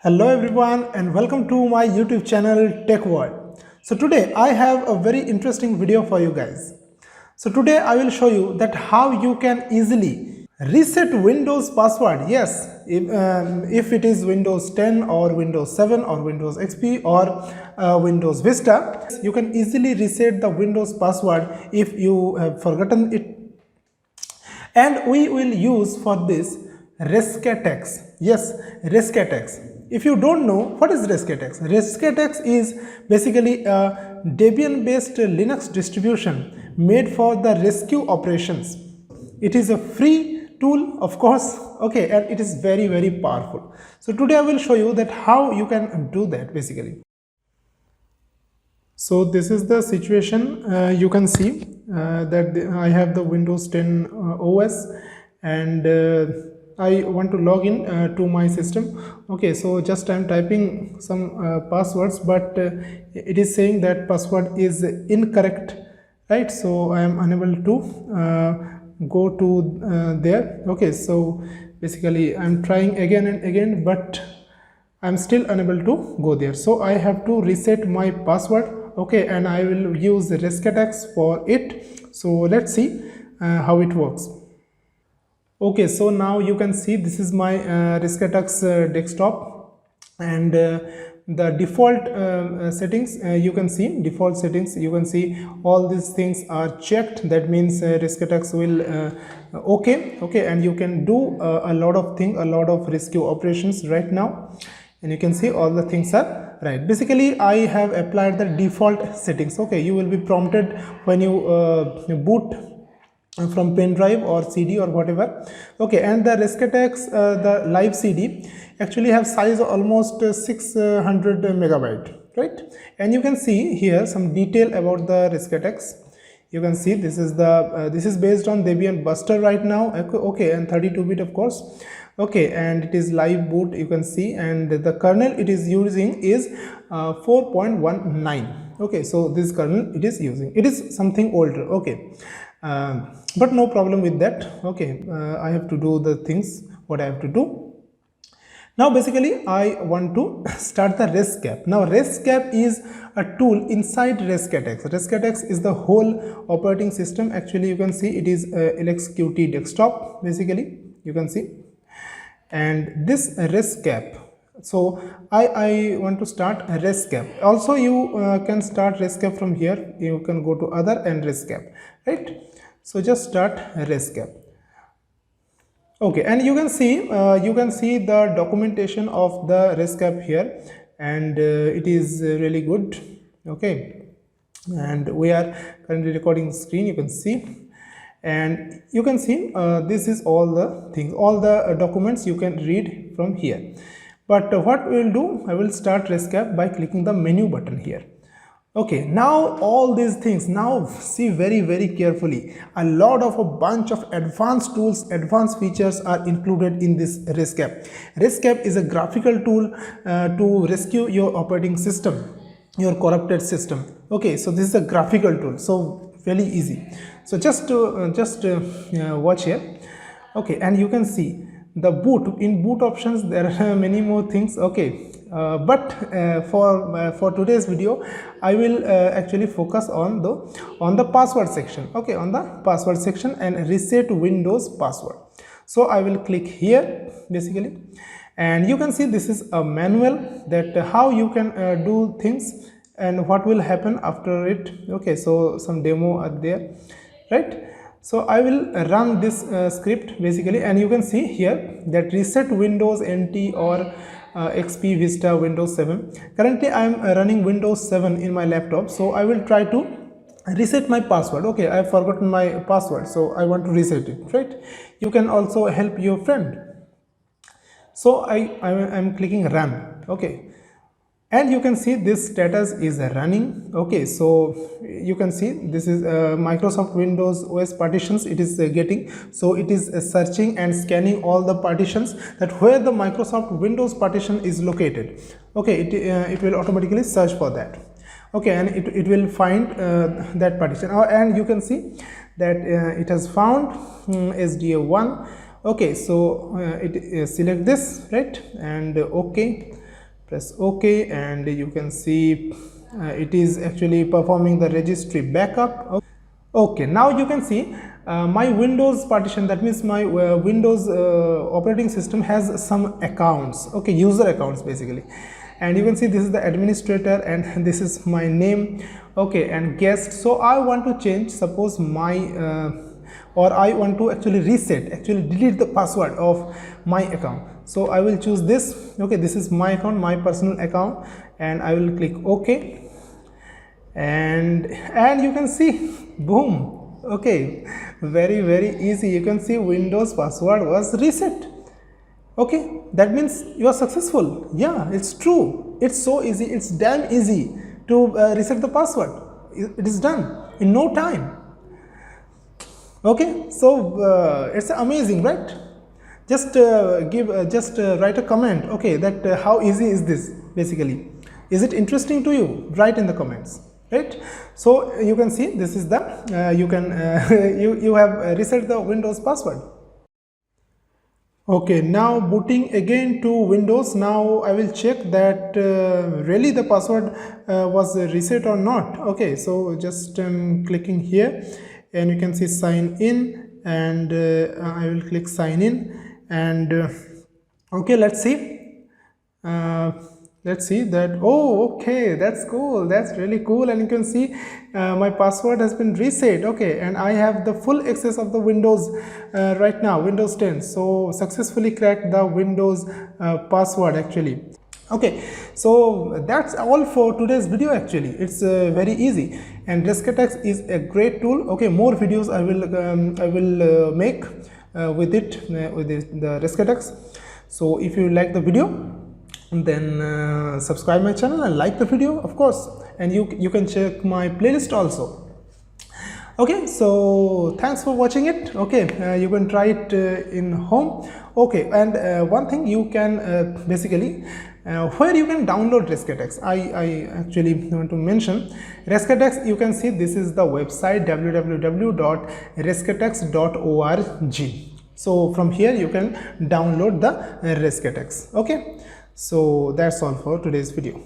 Hello everyone and welcome to my YouTube channel TechWorld. So today I have a very interesting video for you guys. So today I will show you that how you can easily reset Windows password. Yes, if it is Windows 10 or Windows 7 or Windows XP or Windows Vista, you can easily reset the Windows password if you have forgotten it, and we will use for this Rescatux. Yes, Rescatux. If you don't know what is Rescatux, Rescatux is basically a Debian based Linux distribution made for the rescue operations. It is a free tool, of course, okay, and it is very powerful. So today I will show you that how you can do that basically. So this is the situation. You can see that I have the Windows 10 OS, and I want to log in to my system. Okay, so just I'm typing some passwords, but it is saying that password is incorrect, right? So I am unable to go to there. Okay, so basically I'm trying again and again, but I'm still unable to go there. So I have to reset my password. Okay, and I will use the Rescatux for it. So let's see how it works. Okay, so now you can see this is my Rescatux desktop, and the default settings, you can see default settings, you can see all these things are checked. That means Rescatux will okay, and you can do a lot of things, a lot of rescue operations right now, and you can see all the things are right. Basically I have applied the default settings. Okay, you will be prompted when you boot from pen drive or CD or whatever. Okay, and the Rescatux the live CD actually have size almost 600 megabyte, right? And you can see here some detail about the Rescatux. You can see this is the this is based on Debian Buster right now. Okay, and 32-bit of course. Okay, and it is live boot, you can see, and the kernel it is using is 4.19. okay, so this kernel it is using, it is something older. Okay, but no problem with that. Okay, I have to do the things what I have to do. Now basically I want to start the Rescapp. Now Rescapp is a tool inside Rescatux. Rescatux is the whole operating system. Actually you can see it is LXQT desktop basically, you can see, and this Rescapp. So I want to start a Rescapp. Also you can start Rescapp from here. You can go to other and Rescapp, right? So just start Rescapp. Okay, and you can see the documentation of the Rescapp here, and it is really good. Okay, and we are currently recording the screen, you can see, and you can see this is all the things, all the documents you can read from here. But what we will do, I will start Rescapp by clicking the menu button here. Okay, now all these things, now see very carefully, a lot of a bunch of advanced tools, advanced features are included in this Rescapp. Rescapp is a graphical tool to rescue your operating system, your corrupted system. Okay, so this is a graphical tool, so very easy. So just watch here. Okay, and you can see the boot, in boot options there are many more things. Okay, but for today's video I will actually focus on the password section. Okay, on the password section and reset Windows password. So I will click here basically, and you can see this is a manual that how you can do things and what will happen after it. Okay, so some demo are there, right? So I will run this script basically, and you can see here that reset Windows NT or XP, Vista, Windows 7. Currently I am running Windows 7 in my laptop, so I will try to reset my password. Okay, I have forgotten my password, so I want to reset it, right? You can also help your friend. So I am clicking run. Okay, and you can see this status is running. Okay, so you can see this is Microsoft Windows OS partitions it is getting. So it is searching and scanning all the partitions, that where the Microsoft Windows partition is located. Okay, it will automatically search for that. Okay, and it will find that partition, and you can see that it has found SDA1. Okay, so select this, right, and okay, press OK, and you can see it is actually performing the registry backup. Okay, now you can see my Windows partition, that means my Windows operating system has some accounts, okay, user accounts basically, and you can see this is the administrator and this is my name, okay, and guest. So I want to change, suppose my or I want to actually reset, actually delete the password of my account. So I will choose this, okay, this is my account, my personal account, and I will click OK, and you can see, boom, okay, very easy. You can see Windows password was reset. Okay, that means you are successful. Yeah, it's true, it's so easy, it's damn easy to reset the password. It is done in no time. Okay, so it's amazing, right? Just write a comment, okay, that how easy is this basically. Is it interesting to you? Write in the comments, right? So you can see this is the you can you have reset the Windows password. Okay, now booting again to Windows. Now I will check that really the password was reset or not. Okay, so just clicking here, and you can see sign in, and I will click sign in, and okay, let's see that. Oh, okay, that's cool, that's really cool. And you can see my password has been reset, okay, and I have the full access of the Windows right now, Windows 10. So successfully cracked the Windows password actually. Okay, so that's all for today's video. Actually, it's very easy, and Rescatux is a great tool. Okay, more videos I will make with it with the Rescatux. So if you like the video, then subscribe my channel and like the video, of course, and you can check my playlist also. Okay, so thanks for watching it. Okay, you can try it in home. Okay, and one thing you can basically where you can download Rescatux, I actually want to mention Rescatux. You can see this is the website www.rescatux.org. so from here you can download the Rescatux. Okay, so that's all for today's video.